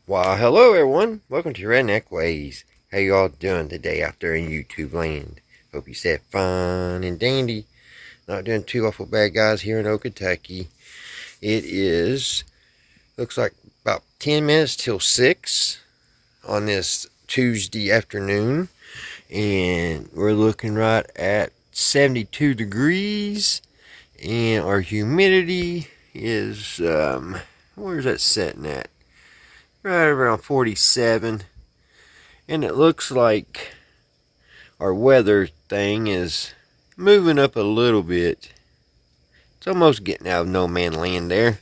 Why, hello everyone. Welcome to Redneck Ways. How you all doing today out there in YouTube land? Hope you said fine and dandy. Not doing too awful bad, guys, here in Oak, Kentucky. It is, looks like about 10 minutes till 6 on this Tuesday afternoon. And we're looking right at 72 degrees. And our humidity is, where's that setting at? Right around 47. And it looks like our weather thing is moving up a little bit. It's almost getting out of no man land there.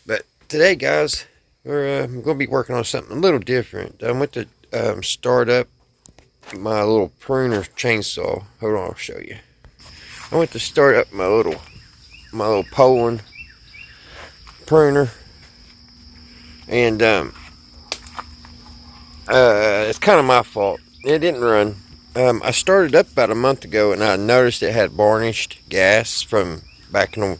But today, guys, we're going to be working on something a little different. I went to start up my little pruner chainsaw. Hold on, I'll show you. I went to start up my little Poland pruner, and it's kind of my fault. It didn't run. I started up about a month ago, and I noticed it had varnished gas from back in the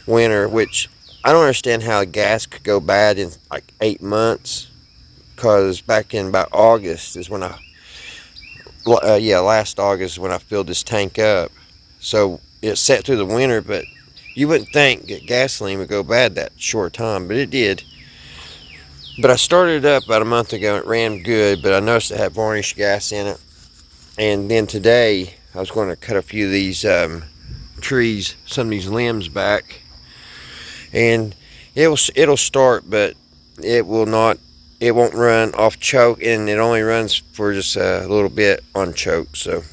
winter, which I don't understand how gas could go bad in like 8 months, because back in about August is when last August when I filled this tank up. So it sat through the winter, but you wouldn't think that gasoline would go bad that short time, but it did. But I started it up about a month ago, and it ran good, but I noticed it had varnished gas in it. And then today, I was going to cut a few of these trees, some of these limbs back, and it'll start, but it will not. It won't run off choke, and it only runs for just a little bit on choke. So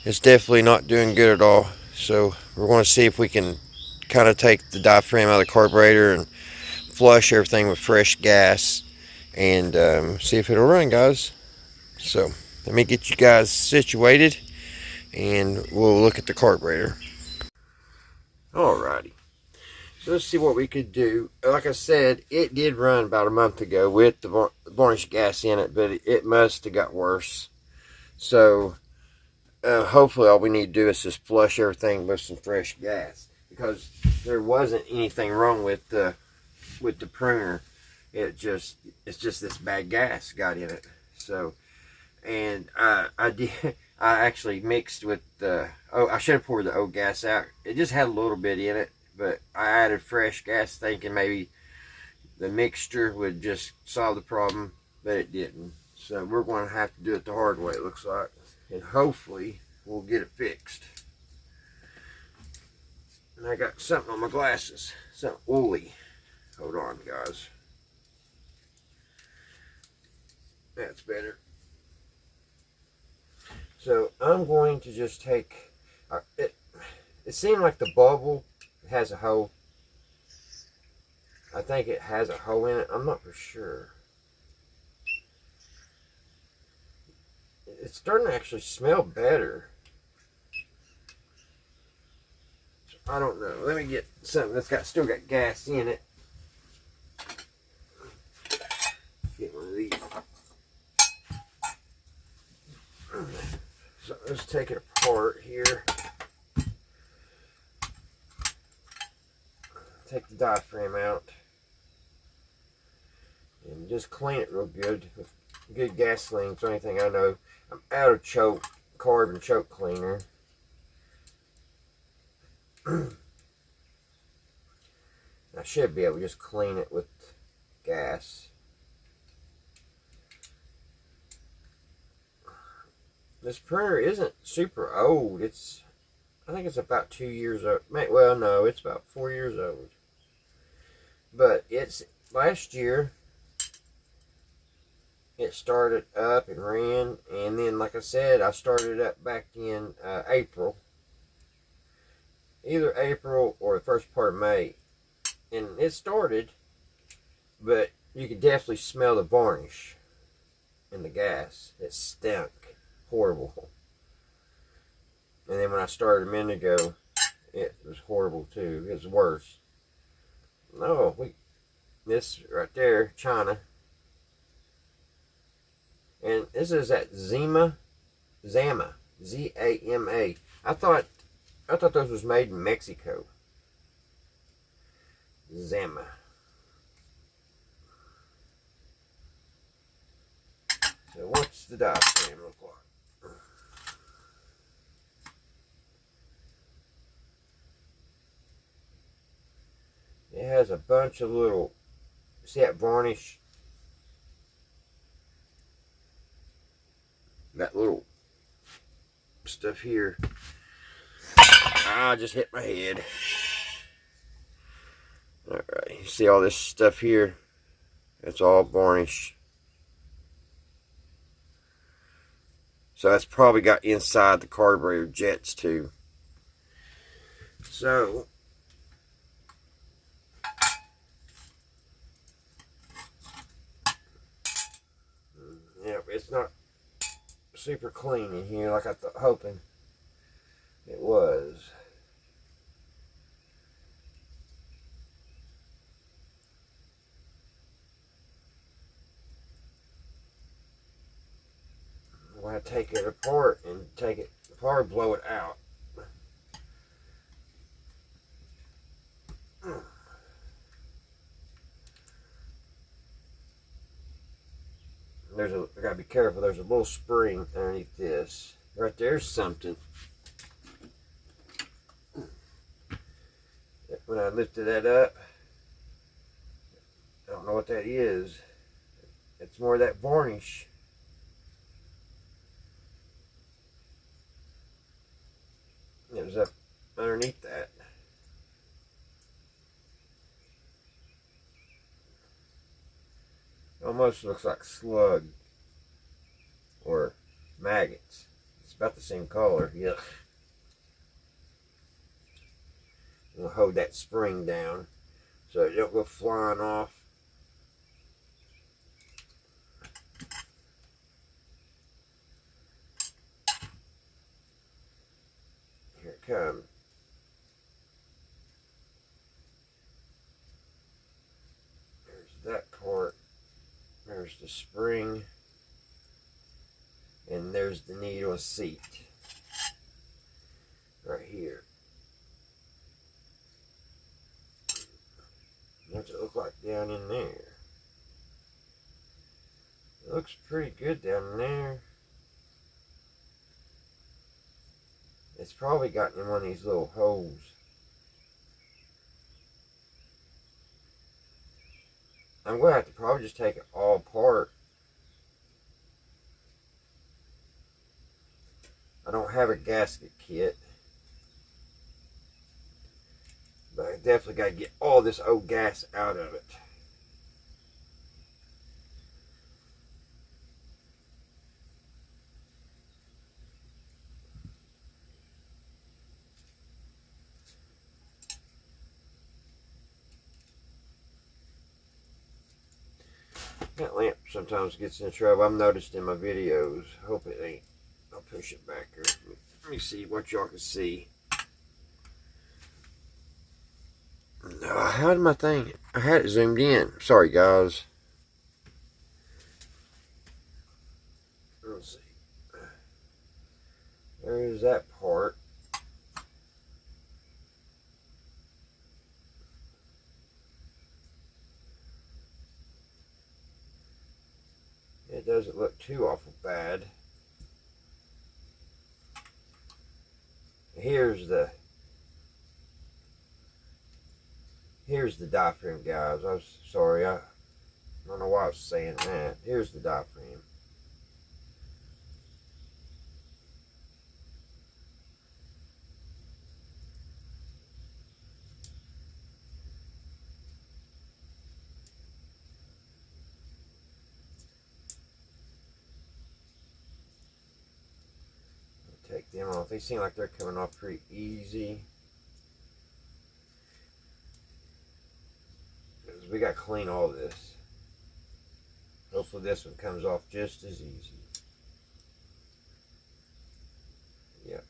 it's definitely not doing good at all. So we're going to see if we can kind of take the diaphragm out of the carburetor and flush everything with fresh gas, and see if it'll run, guys. So let me get you guys situated, and we'll look at the carburetor. Alrighty, so let's see what we could do. Like I said, it did run about a month ago with the varnished gas in it, but it must have got worse. So hopefully all we need to do is just flush everything with some fresh gas, because there wasn't anything wrong with the pruner. It's just this bad gas got in it. So, and I actually mixed with I should have poured the old gas out. It just had a little bit in it, but I added fresh gas thinking maybe the mixture would just solve the problem, but it didn't. So we're going to have to do it the hard way, it looks like, and hopefully we'll get it fixed. And I got something on my glasses, something woolly. Hold on, guys. That's better. So I'm going to just take it. It seemed like the bubble has a hole. I think it has a hole in it. I'm not for sure. It's starting to actually smell better. I don't know. Let me get something that's still got gas in it. Get one of these. So let's take it apart here. Take the diaphragm out and just clean it real good with good gasoline. It's the only thing I know. I'm out of carbon choke cleaner. I should be able to just clean it with gas. This printer isn't super old. I think it's about 2 years old. Well, no, it's about 4 years old. But it's last year it started up and ran, and then, like I said, I started up back in April. Either April or the first part of May. And it started, but you could definitely smell the varnish in the gas. It stank horrible. And then when I started a minute ago, it was horrible too. It was worse. No, this right there, China. And this is that Zama, Z-A-M-A. I thought those was made in Mexico. Zama. So what's the diaphragm look like? It has a bunch of little, see that varnish? That little stuff here. I just hit my head. Alright, you see all this stuff here? It's all varnish. So that's probably got inside the carburetor jets too. So yeah, it's not super clean in here like I thought, hoping it was. I'm going to take it apart and take it apart, blow it out. I gotta be careful. There's a little spring underneath this. Right there's something. When I lifted that up, I don't know what that is. It's more of that varnish. It was up underneath that. Almost looks like slug or maggots. It's about the same color. Yuck. We'll hold that spring down so it don't go flying off. Here it comes. There's that part. There's the spring. And there's the needle seat. Right here. What's it look like down in there? It looks pretty good down in there. It's probably gotten in one of these little holes. I'm going to have to probably just take it all apart. I don't have a gasket kit. But I definitely got to get all this old gas out of it. That lamp sometimes gets in trouble. I've noticed in my videos. Hope it ain't. I'll push it back here. Let me see what y'all can see. No, how did my thing? I had it zoomed in. Sorry, guys. Let's see. There's that part. It doesn't look too awful bad. Here's the diaphragm, guys. I was sorry. I don't know why I was saying that. Here's the diaphragm. Take them off. They seem like they're coming off pretty easy. Because we got to clean all this. Hopefully this one comes off just as easy. Yep.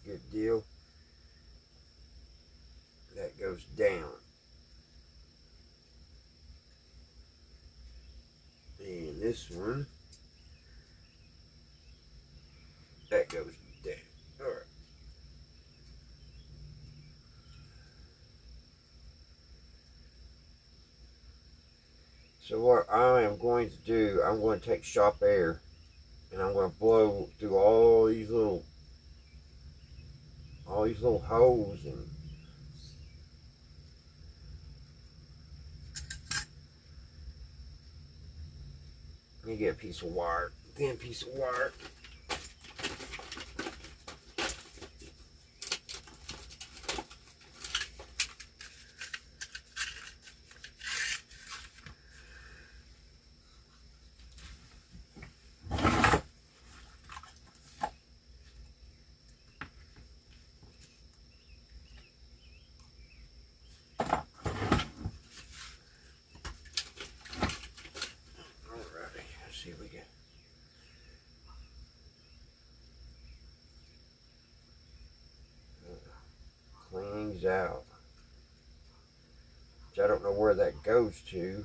Good deal. That goes down. And this one, that goes down. Alright. So what I am going to do, I'm going to take shop air and I'm going to blow through all these little holes, and you get a piece of wire, thin piece of wire. See if we can. Clean these out. Which I don't know where that goes to.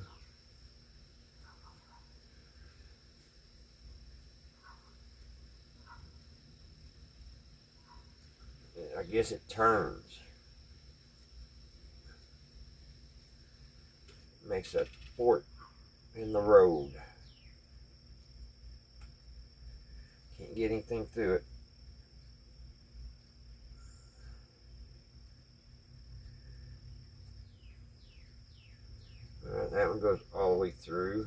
I guess it turns. Makes a fork in the road. Can't get anything through it. Alright, that one goes all the way through.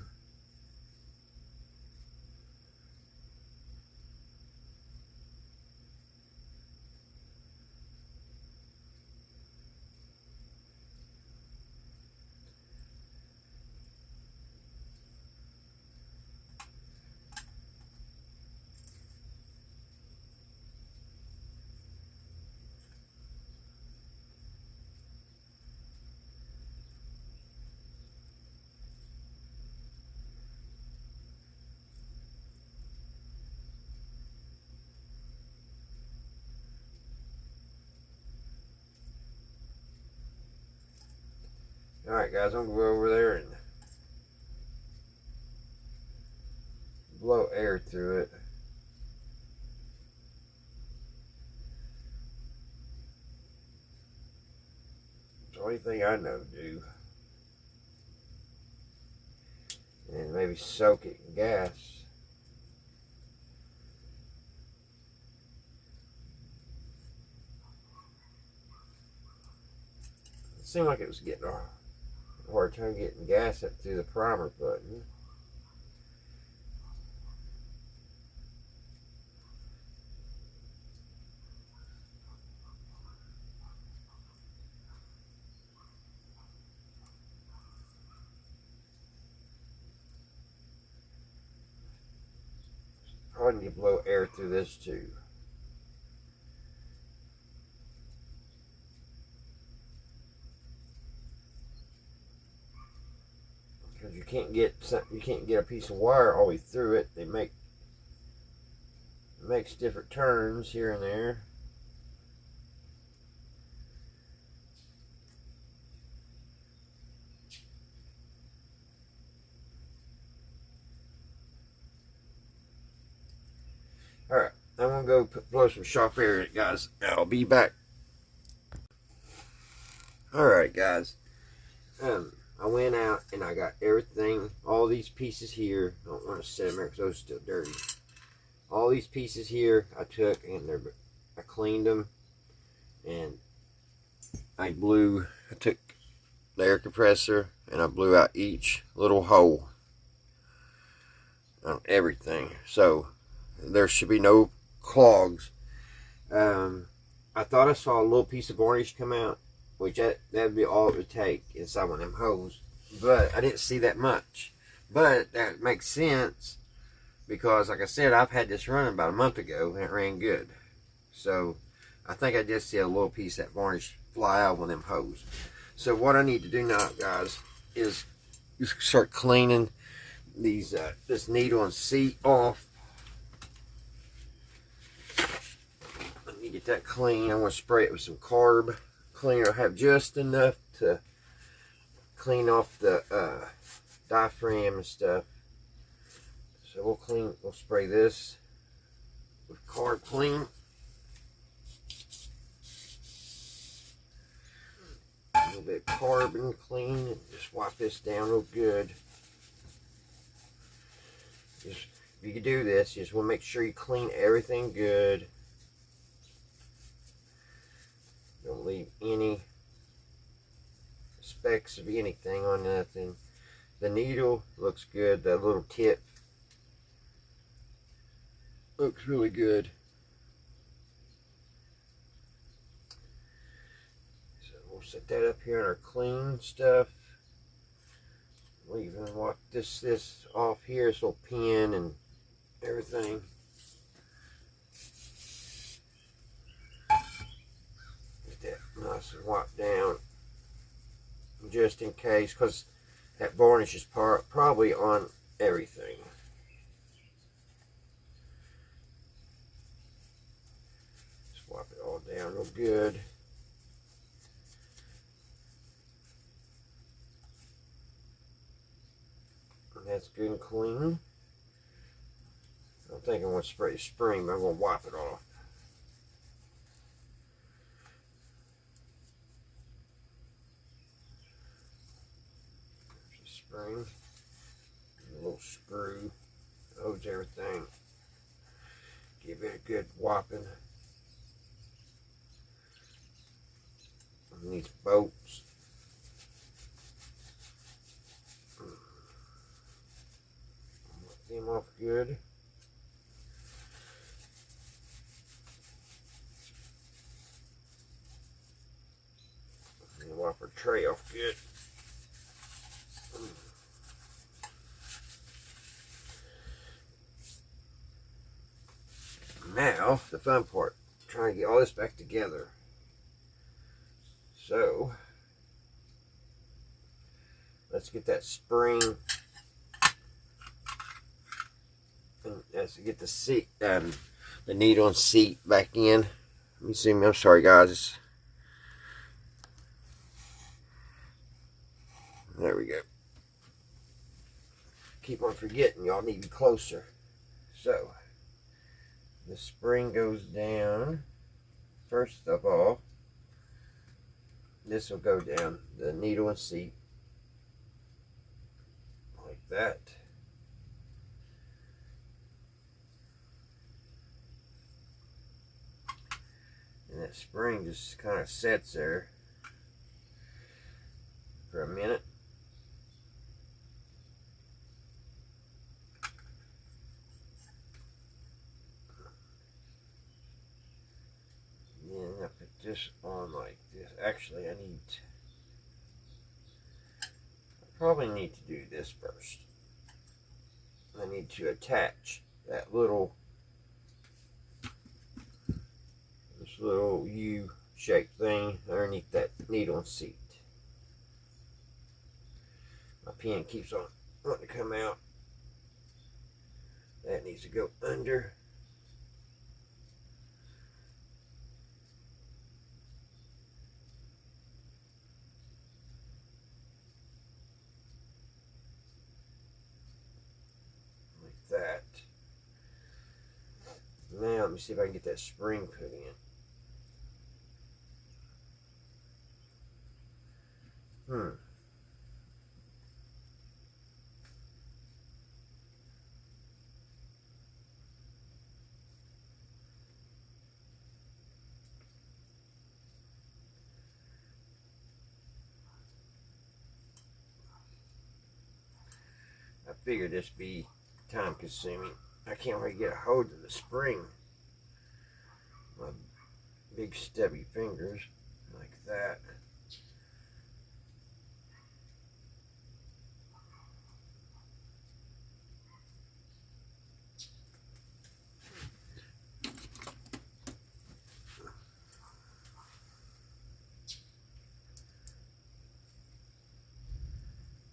Alright guys, I'm going to go over there and blow air through it. It's the only thing I know to do. And maybe soak it in gas. It seemed like it was getting a hard time getting gas up through the primer button. I need to blow air through this too. Because you can't get a piece of wire all the way through it. It makes different turns here and there. Alright, I'm going to go blow some shop air in it, guys. I'll be back. Alright, guys. I went out and I got everything, all these pieces here. I don't want to set them there because those are still dirty. All these pieces here I took and I cleaned them. And I took the air compressor and I blew out each little hole on everything. So there should be no clogs. I thought I saw a little piece of varnish come out, which that'd be all it would take inside one of them holes. But I didn't see that much. But that makes sense because, like I said, I've had this running about a month ago and it ran good. So I think I just see a little piece of that varnish fly out of one of them hoses. So what I need to do now, guys, is start cleaning these this needle and seat off. Let me get that clean. I want to spray it with some carb cleaner. I have just enough to clean off the diaphragm and stuff. So we'll spray this with carb clean. A little bit of carbon clean and just wipe this down real good. Just, if you do this, you just want to make sure you clean everything good. Don't leave any specks of anything on nothing. The needle looks good. That little tip looks really good. So we'll set that up here in our clean stuff. We'll even walk this off here, this little pin and everything. Get that nice and wiped down, just in case, because that varnish is probably on everything. Just wipe it all down real good. And that's good and clean. I don't think I want to spray the spring, but I'm going to wipe it off. There's the spring. A little screw. Holds everything. Give it a good whopping. And these bolts. Wipe them off good. And wipe our tray off good. Now, the fun part, trying to get all this back together. So, let's get that spring, and let's get the seat, the needle and seat back in. Let me zoom in. I'm sorry, guys. There we go. Keep on forgetting, y'all need to be closer. So, the spring goes down. First of all, this will go down the needle and seat like that. And that spring just kind of sits there for a minute. And then I put this on like this. Actually, I probably need to do this first. I need to attach that little U-shaped thing underneath that needle and seat. My pin keeps on wanting to come out. That needs to go under. Like that. Now let me see if I can get that spring put in. I figured this be time consuming. I can't wait to get a hold of the spring. My big stubby fingers like that.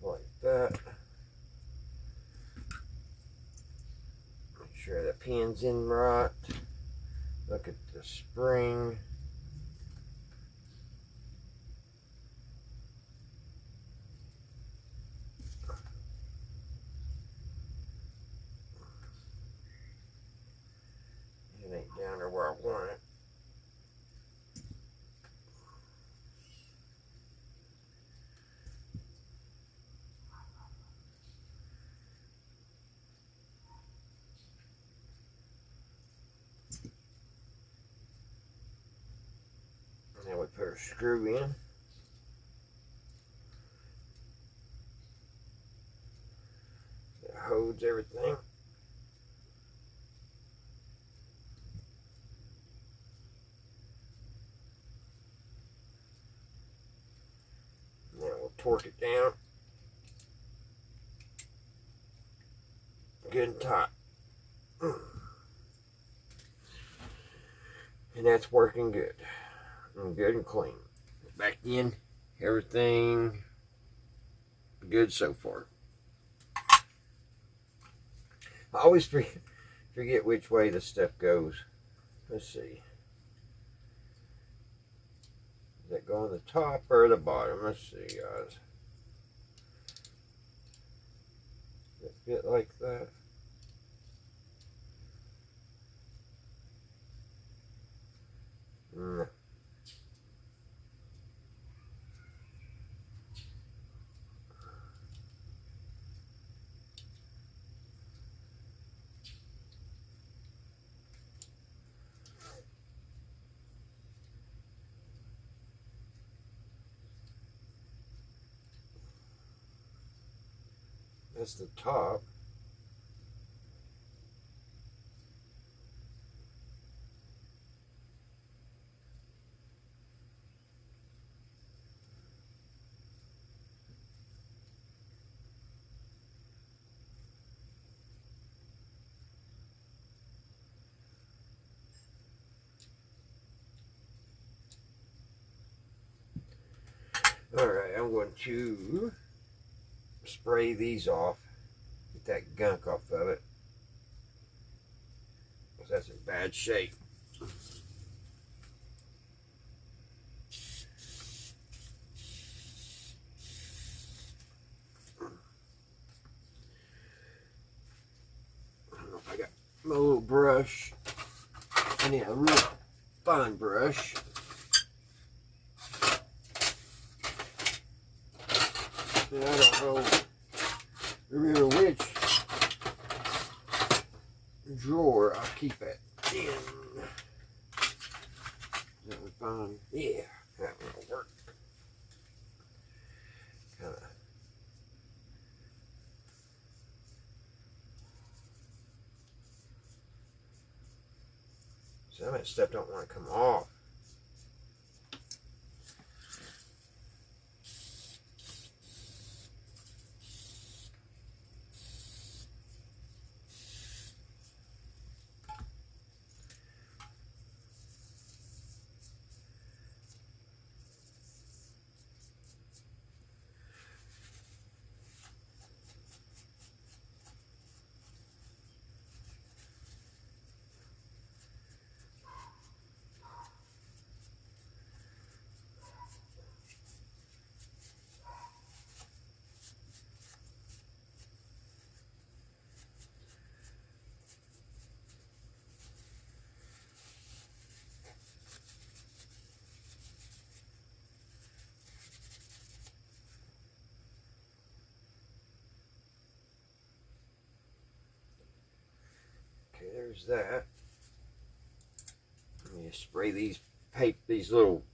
Like that. Make sure the pin's in right. Look at the spring. It ain't down there where I want it. Now we put our screw in. It holds everything. Now we'll torque it down. Good and tight. And that's working good. And good and clean. Back in. Everything good so far. I always forget which way this stuff goes. Let's see. Does that go on the top or the bottom? Let's see, guys. Does it fit like that? No. That's the top. Alright, I'm going to spray these off. Get that gunk off of it. Because that's in bad shape. I don't know if I got my little brush. I need a real fine brush. And I don't know, remember which drawer I'll keep it in. That would fine. Yeah, that will work. Kind of. Some of that stuff don't want to come off. Okay, there's that. Let me spray these little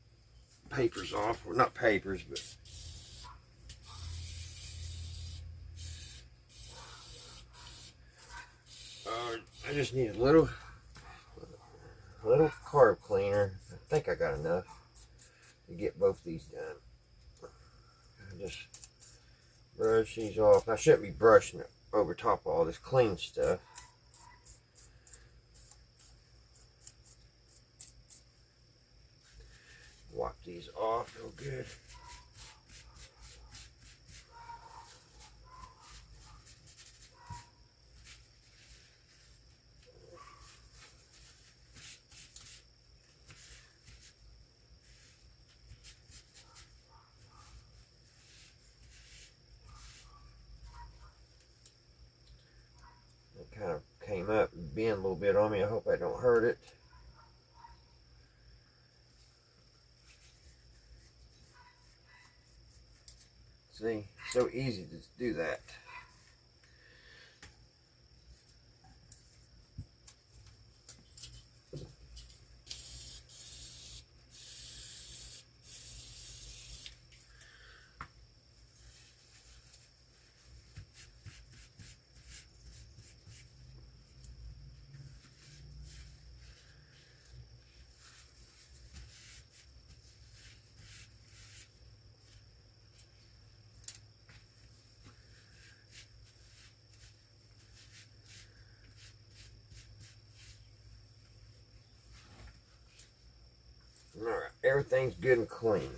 papers off. Well, not papers, but I just need a little carb cleaner. I think I got enough to get both these done. I just brush these off. I shouldn't be brushing it over top of all this clean stuff. Wipe these off real good. It kind of came up and bent a little bit on me. I hope I don't hurt it. See, so easy to do that. everything's good and clean.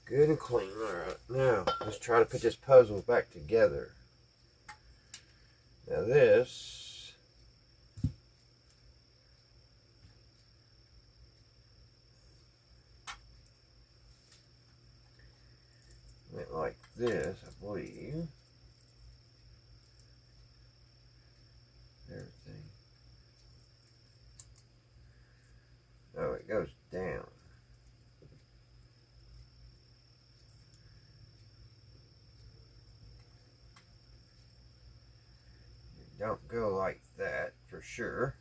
Good and clean. Alright, now let's try to put this puzzle back together. Now this went like this, I believe. Everything. Oh, it goes down. It don't go like that for sure.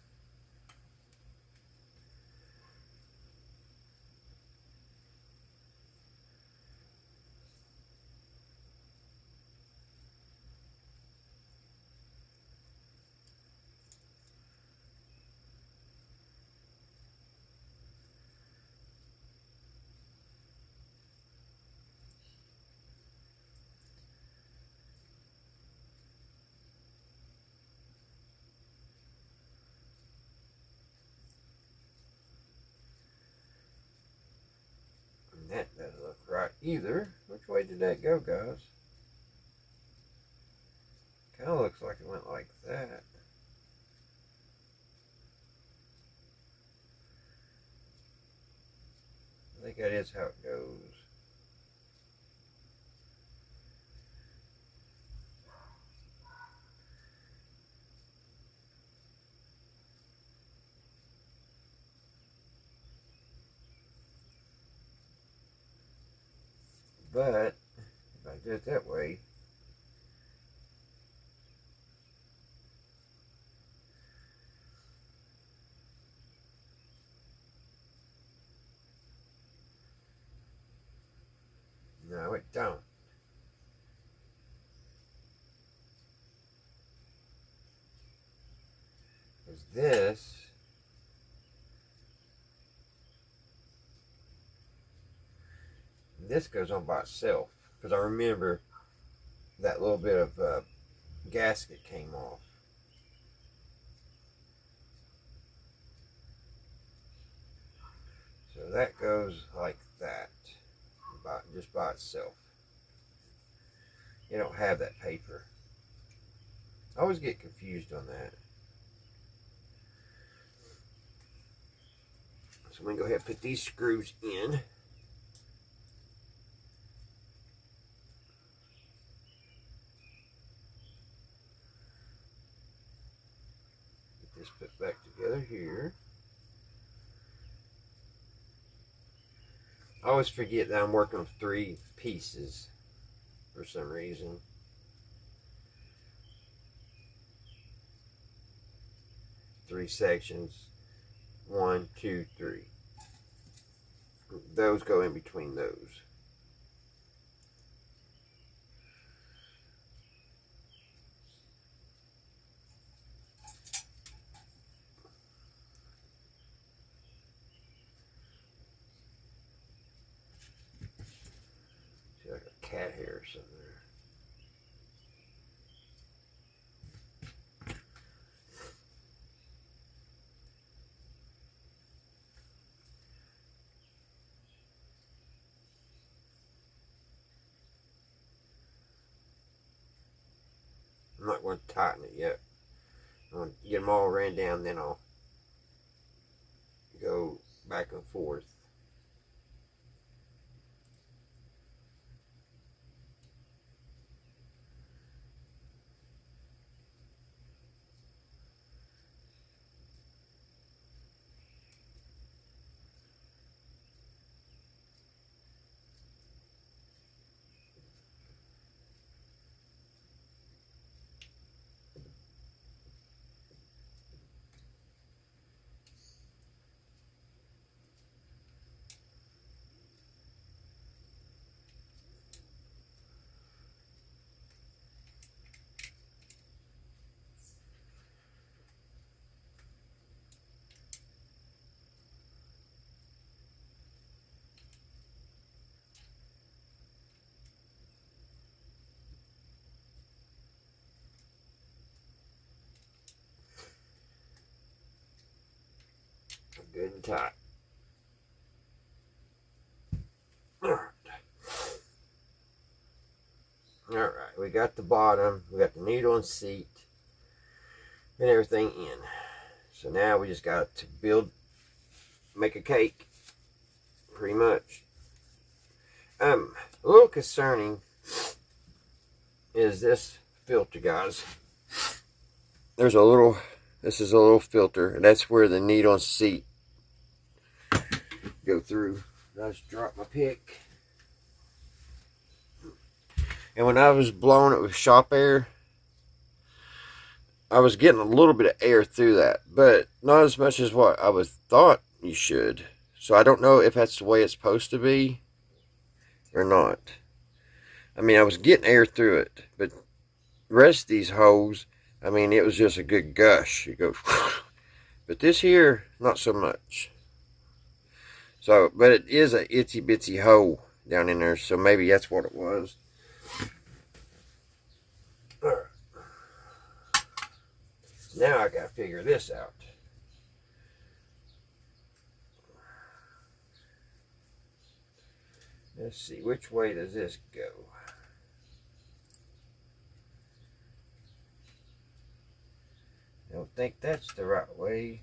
That doesn't look right either. Which way did that go, guys? Kind of looks like it went like that. I think that is how it goes. But if I do it that way, no, it don't. Because this goes on by itself. Because I remember that little bit of gasket came off. So that goes like that, just by itself. You don't have that paper. I always get confused on that. So I'm going to go ahead and put these screws in. Get this put back together here. I always forget that I'm working with 3 pieces for some reason. Three sections. 1, 2, 3. Those go in between those. See, like a cat hair or something there. I'm not going to tighten it yet. I'm going to get them all ran down, then I'll go back and forth. good and tight. Alright. Alright, we got the bottom, we got the needle and seat, and everything in. So now we just got to make a cake, pretty much. A little concerning is this filter, guys. This is a little filter, and that's where the needle and seat go through. I just drop my pick. And when I was blowing it with shop air, I was getting a little bit of air through that, but not as much as what I thought you should. So I don't know if that's the way it's supposed to be or not. I mean, I was getting air through it, but the rest of these holes, I mean, it was just a good gush. It goes, but this here, not so much. So, but it is a itsy bitsy hole down in there, so maybe that's what it was. Alright. Now I gotta figure this out. Let's see, which way does this go? I don't think that's the right way.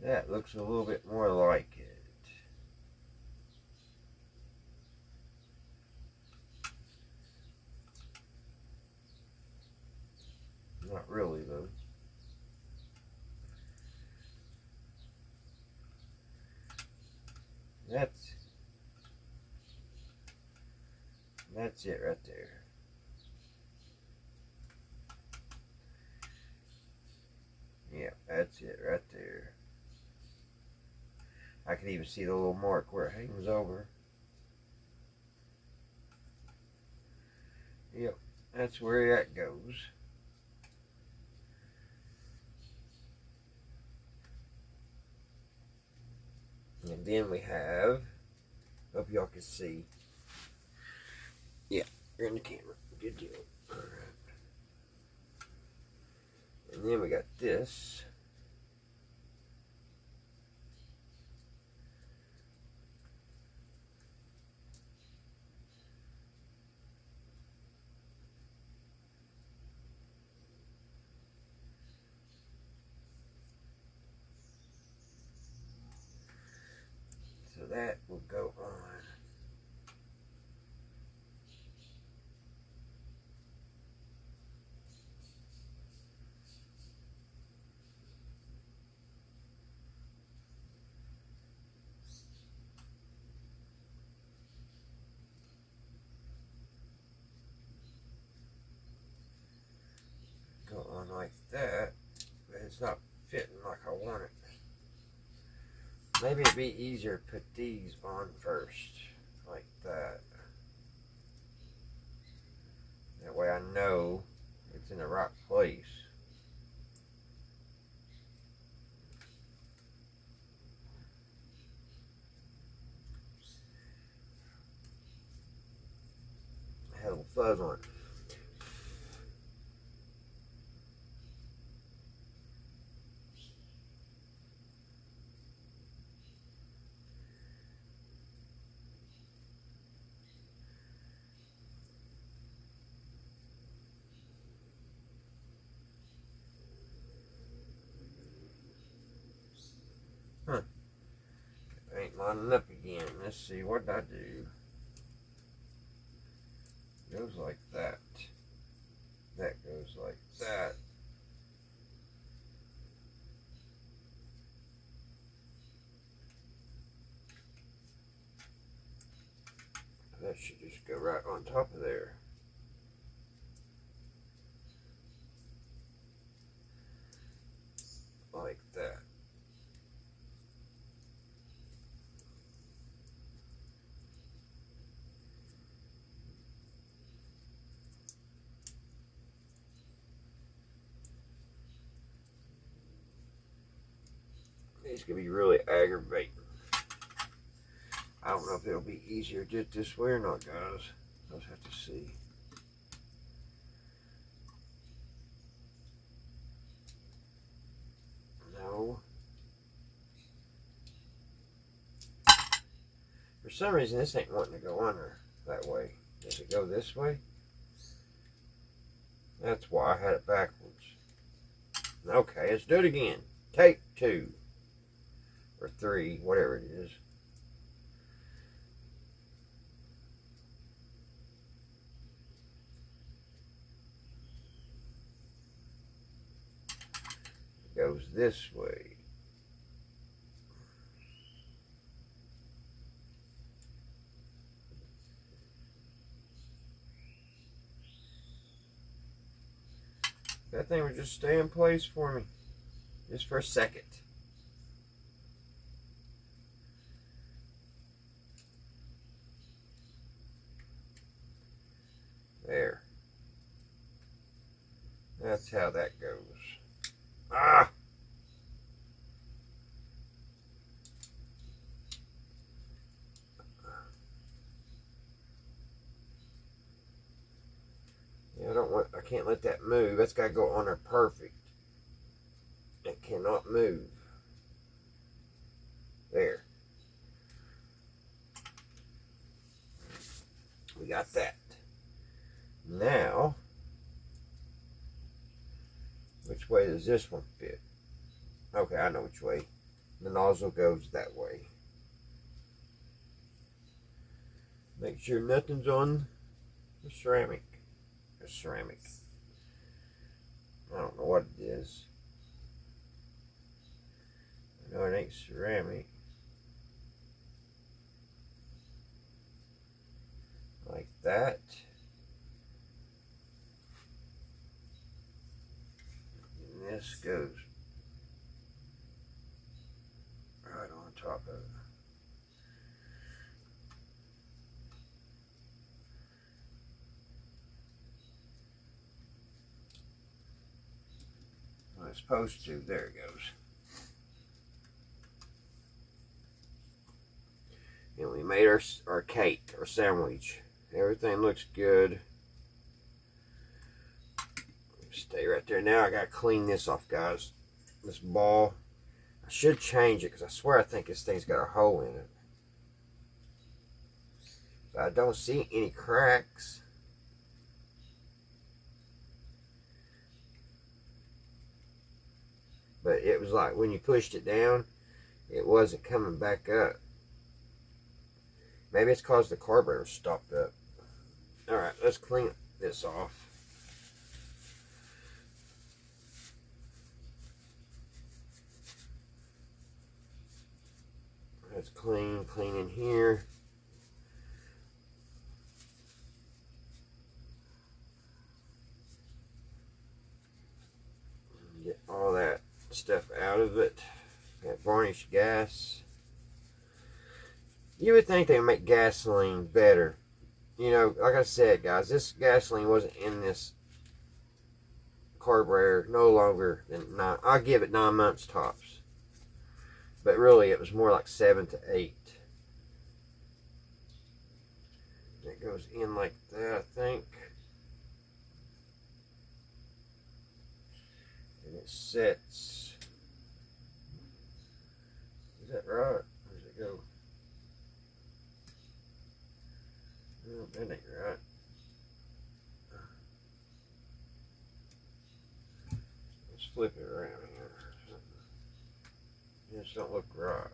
That looks a little bit more like it. Not really, though. That's it right there. Yeah, that's it right there. I can even see the little mark where it hangs over. Yep, that's where that goes. And then we have, hope y'all can see. Yeah, you're in the camera. Good deal. Alright. And then we got this. So that will go on. Go on like that, but it's not fitting like I want it. Maybe it'd be easier to put these on first, like that. That way I know it's in the right place. I had a little fuzz on it. Huh. It ain't lining up again. Let's see, what did I do? It goes like that. That goes like that. That should just go right on top of there. Like that. These can be really aggravating. I don't know if it'll be easier just this way or not, guys. I'll just have to see. some reason this ain't wanting to go under that way. Does it go this way? That's why I had it backwards. Okay, let's do it again. Take 2. Or 3, whatever it is. It goes this way. That thing would just stay in place for me. Just for a second. There. That's how that goes. Ah! Yeah, I can't let that move. That's got to go on there perfect. It cannot move. There. We got that. Now, which way does this one fit? Okay, I know which way. The nozzle goes that way. Make sure nothing's on the ceramic. The ceramic. I don't know what it is. I know it ain't ceramic. Like that. And this goes right on top of it. Well, it's supposed to. There it goes. And we made our cake, our sandwich. Everything looks good. Stay right there. Now I gotta clean this off, guys. This ball. I should change it because I swear I think this thing's got a hole in it. But I don't see any cracks. But it was like when you pushed it down, it wasn't coming back up. Maybe it's because the carburetor stopped up. Alright, let's clean this off. Let's clean in here. Get all that stuff out of it. That varnished gas. You would think they would make gasoline better. You know, like I said, guys, this gasoline wasn't in this carburetor no longer than 9. I'll give it 9 months tops. But really, it was more like 7 to 8. It goes in like that, I think. And it sets. Is that right? Where does it go? No, that ain't right. Let's flip it around here. This don't look right.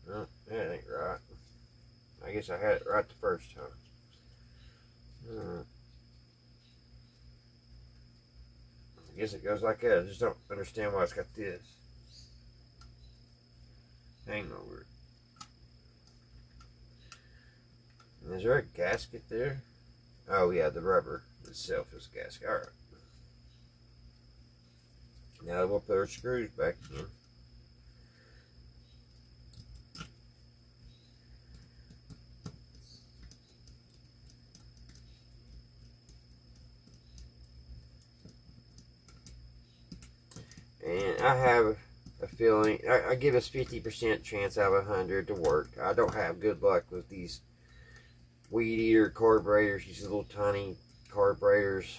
No, that ain't right. I guess I had it right the first time. I guess it goes like that. I just don't understand why it's got this. Hang over it. And is there a gasket there? Oh yeah, the rubber itself is a gasket. Alright. Now we'll put our screws back in. And I have a feeling, I give us 50% chance out of 100 to work. I don't have good luck with these weed eater carburetors, these little tiny carburetors.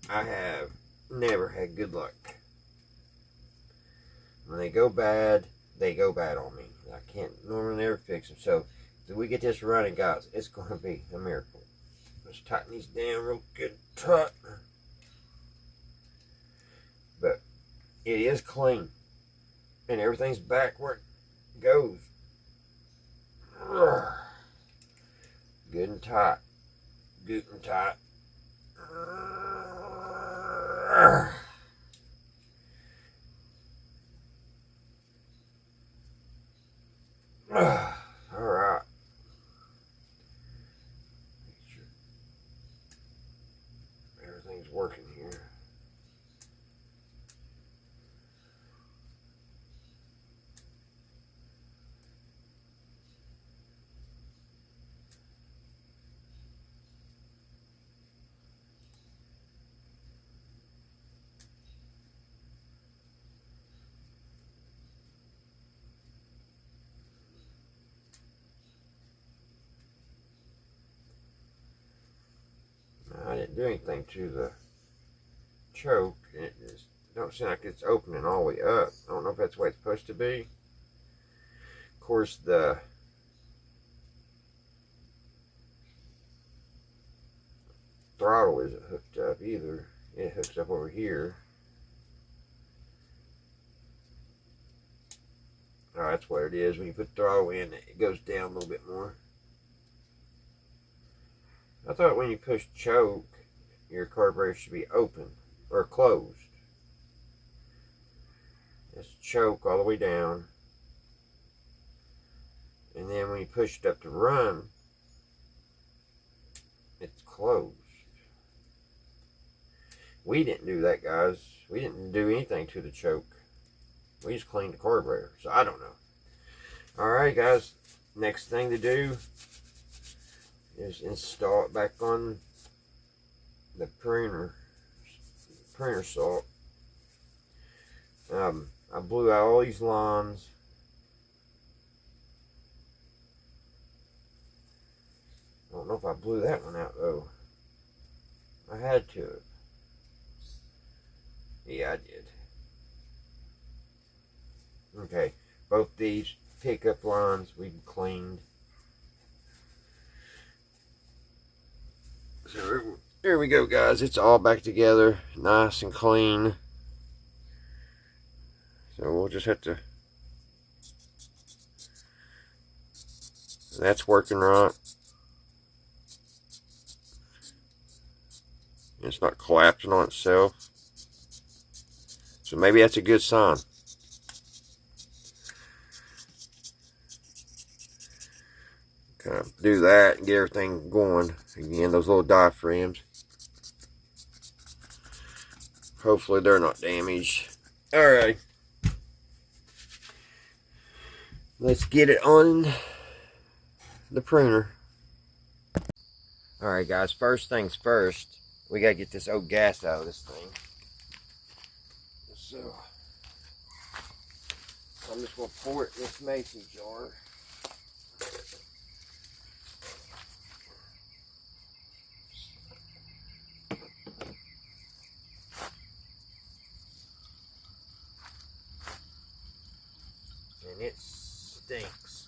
I have never had good luck. When they go bad, they go bad on me. I can't normally never fix them. So if we get this running, guys, it's going to be a miracle. Let's tighten these down real good tight. But it is clean. And everything's back where it goes. Good and tight. Good and tight. Alright. Make sure everything's working here. I didn't do anything to the choke, and it just don't seem like it's opening all the way up. I don't know if that's the way it's supposed to be. Of course, the throttle isn't hooked up either. It hooks up over here. Oh, that's what it is. When you put the throttle in, it goes down a little bit more. I thought when you push choke, your carburetor should be open or closed. It's choke all the way down. And then when you push it up to run, it's closed. We didn't do that, guys. We didn't do anything to the choke. We just cleaned the carburetor, so I don't know. Alright, guys. Next thing to do is install it back on the pruner saw. I blew out all these lines. I don't know if I blew that one out though. I had to. Yeah, I did. Okay, both these pickup lines we've cleaned. So there we go, guys. It's all back together, nice and clean. So we'll just have to. That's working right. It's not collapsing on itself. So maybe that's a good sign. Kind of do that and get everything going. Again, those little diaphragms. Hopefully they're not damaged. Alright. Let's get it on the pruner. Alright guys, first things first. We gotta get this old gas out of this thing. So I'm just gonna pour it in this mason jar. And it stinks.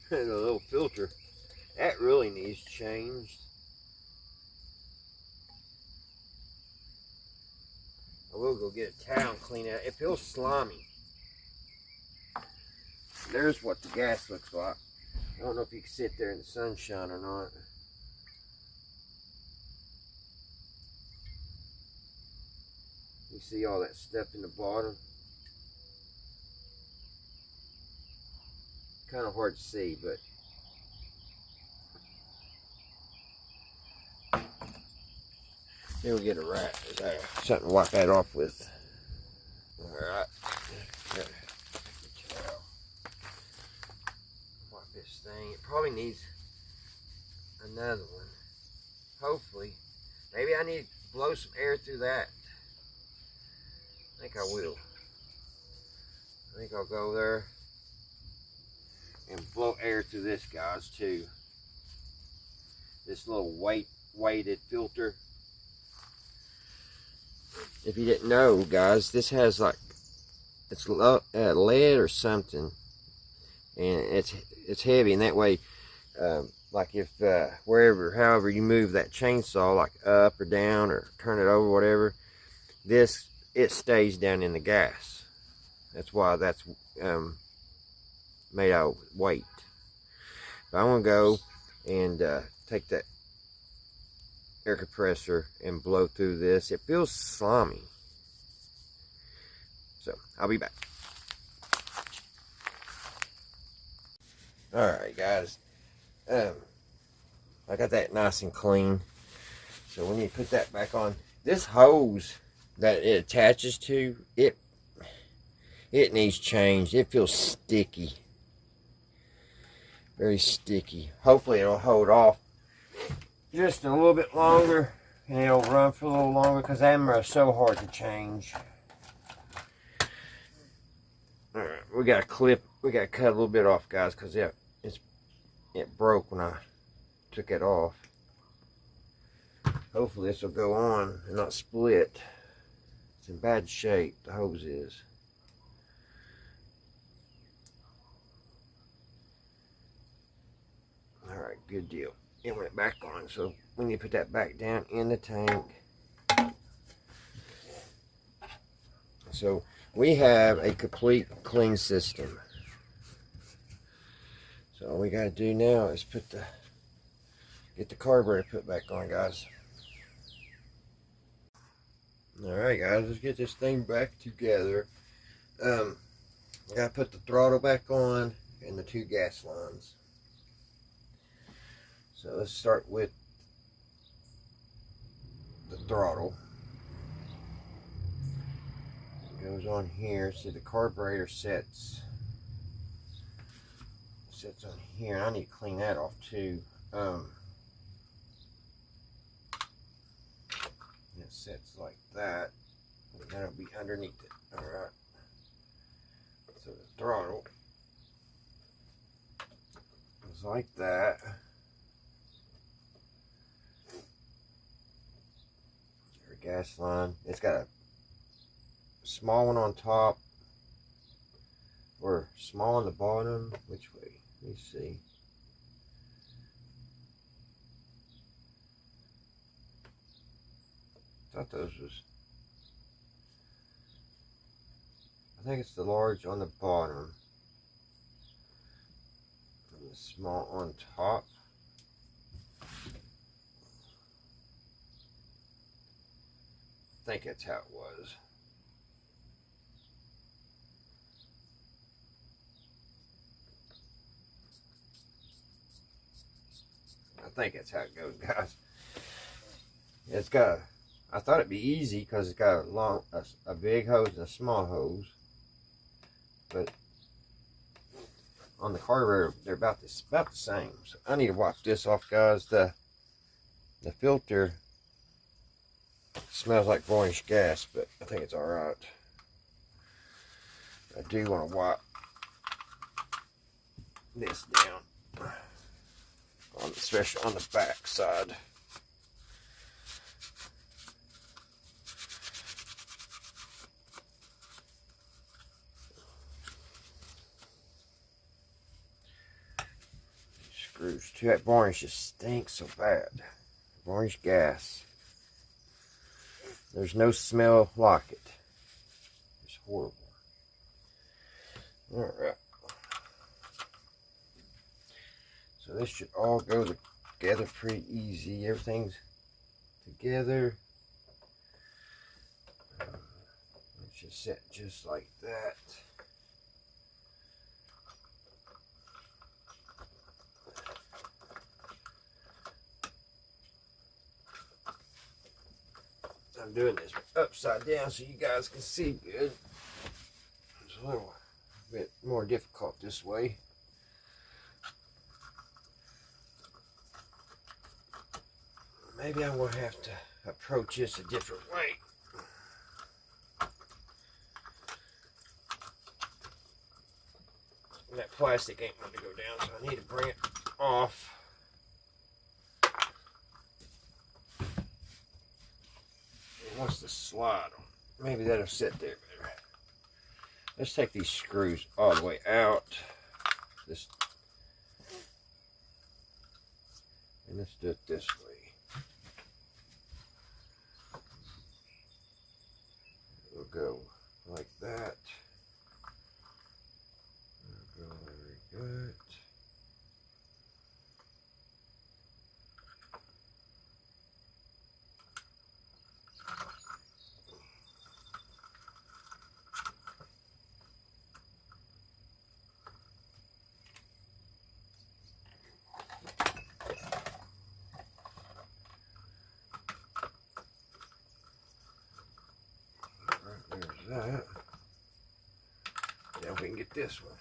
The little filter, that really needs changed. I will go get a towel and clean it. It feels slimy. There's what the gas looks like. I don't know if you can sit there in the sunshine or not. You see all that stuff in the bottom? Kind of hard to see, but then we'll get a rat. Something to wipe that off with. Alright. Wipe this thing. It probably needs another one. Hopefully. Maybe I need to blow some air through that. I think I will. I think I'll go there and blow air through this, guys, too. this little weighted filter. If you didn't know, guys, this has like, it's lead or something, and it's heavy, and that way, like if however you move that chainsaw, like up or down or turn it over, whatever, it stays down in the gas. That's why that's made out of weight. But I'm gonna go and take that air compressor and blow through this. It feels slimy, so I'll be back. Alright guys, I got that nice and clean. So when you put that back on, this hose that it attaches to, it needs changed. It feels sticky, very sticky. Hopefully it'll hold off just a little bit longer, and it'll run for a little longer, because them are so hard to change. Alright, we got to cut a little bit off, guys, because it broke when I took it off. Hopefully this will go on and not split. It's in bad shape, the hose is. Alright, good deal. It went back on, so we need to put that back down in the tank. So we have a complete clean system. So all we got to do now is get the carburetor put back on, guys. Alright guys, let's get this thing back together. I got to put the throttle back on and the two gas lines. So let's start with the throttle. It goes on here. See, the carburetor sets on here. I need to clean that off too. It sets like that, and then it'll be underneath it. Alright. So the throttle is like that. Gas line. It's got a small one on top, or small on the bottom. Which way? Let me see. I thought those was. I think it's the large on the bottom and the small on top. I think that's how it was. I think that's how it goes, guys. It's got I thought it'd be easy because it's got a big hose and a small hose, but on the carburetor they're about the same. So I need to wash this off, guys. The filter smells like varnished gas, but I think it's alright. I do want to wipe this down, especially on the back side. Screws too. That varnish just stinks so bad. Varnished gas. There's no smell like it. It's horrible. Alright. So this should all go together pretty easy. Everything's together. It should set just like that. I'm doing this upside down so you guys can see good. It's a little bit more difficult this way. Maybe I'm going to have to approach this a different way. That plastic ain't going to go down, so I need to bring it off. wants to slide on. Maybe that'll sit there better. Let's take these screws all the way out. And let's do it this way. We'll go like that. We'll go very good. That. Now we can get this one.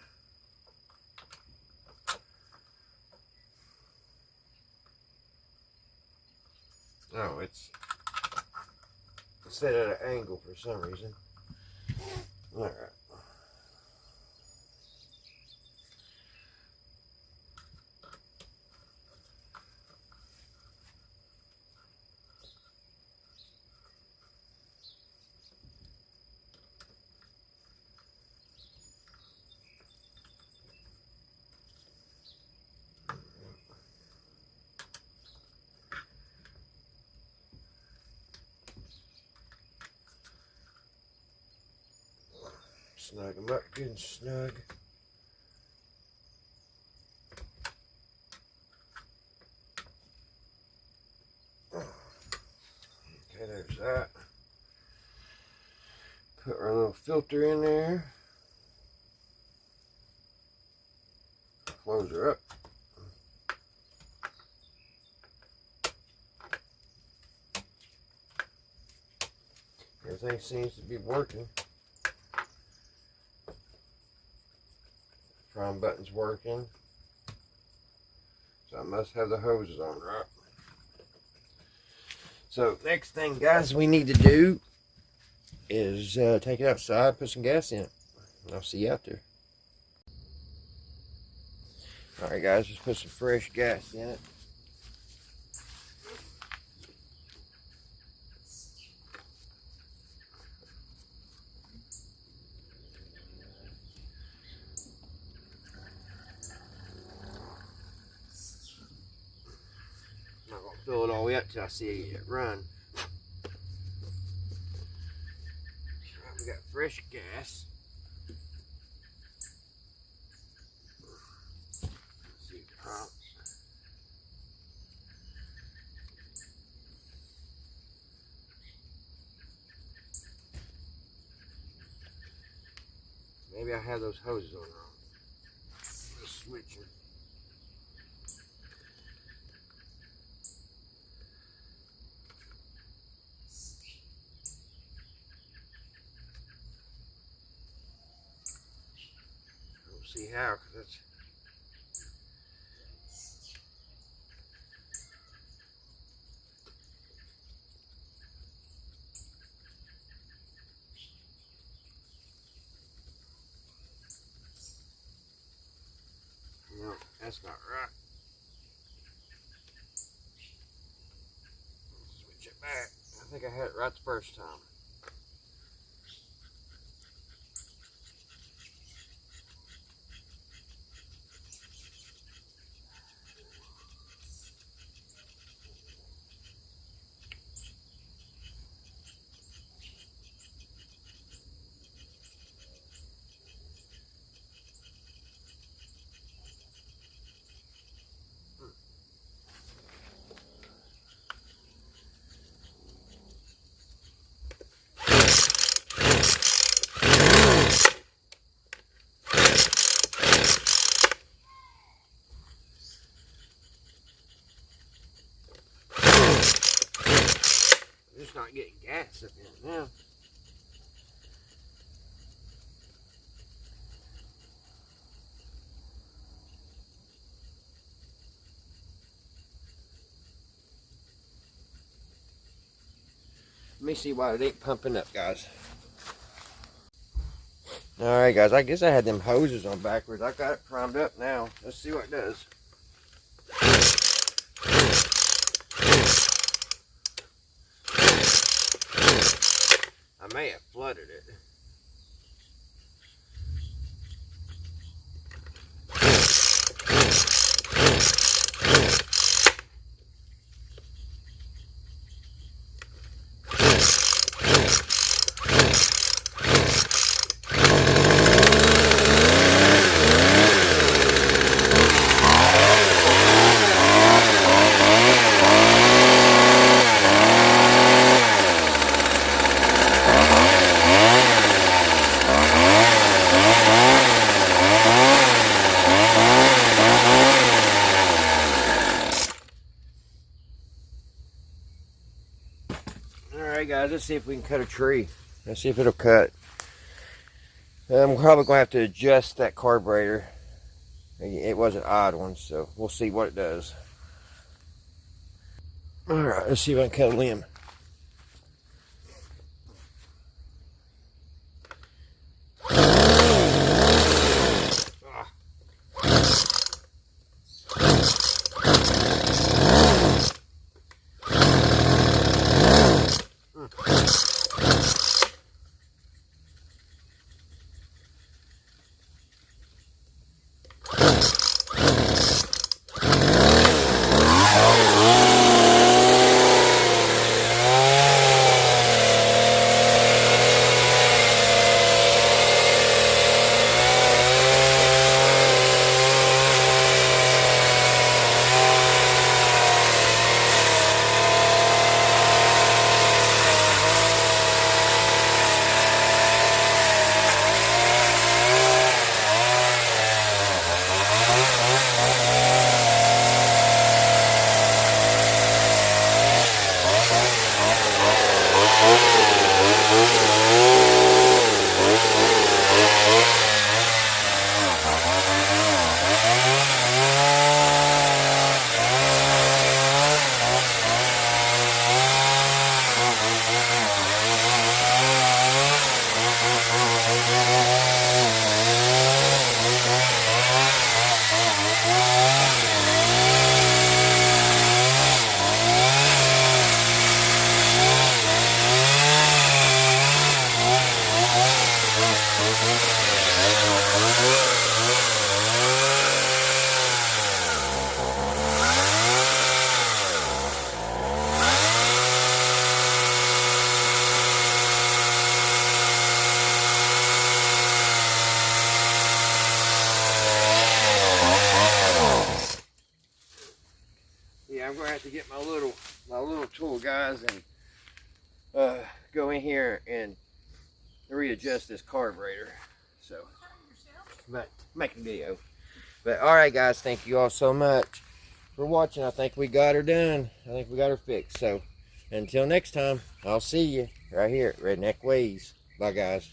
Oh, it's set at an angle for some reason. All right. Snug them up good and snug. Okay, there's that. Put our little filter in there. Close her up. Everything seems to be working. Prime button's working. So I must have the hoses on, right? So next thing, guys, we need to do is take it outside, put some gas in it. And I'll see you out there. Alright guys, let's put some fresh gas in it. Fill it all the way up till I see it run. Right, we got fresh gas. Let's see the prompt. Maybe I have those hoses on wrong. Let's switch them. See how, because that's no, that's not right. Switch it back. I think I had it right the first time. Not getting gas up in it now. Let me see why it ain't pumping up, guys. Alright guys, I guess I had them hoses on backwards. I got it primed up now. Let's see what it does. may have flooded it. Alright guys, let's see if we can cut a tree. Let's see if it'll cut. I'm probably going to have to adjust that carburetor. It was an odd one, so we'll see what it does. Alright, let's see if I can cut a limb. I'm going to have to get my little tool, guys, and go in here and readjust this carburetor. So, but make a video. But all right, guys, thank you all so much for watching. I think we got her done. I think we got her fixed. So, until next time, I'll see you right here at Redneck Ways. Bye, guys.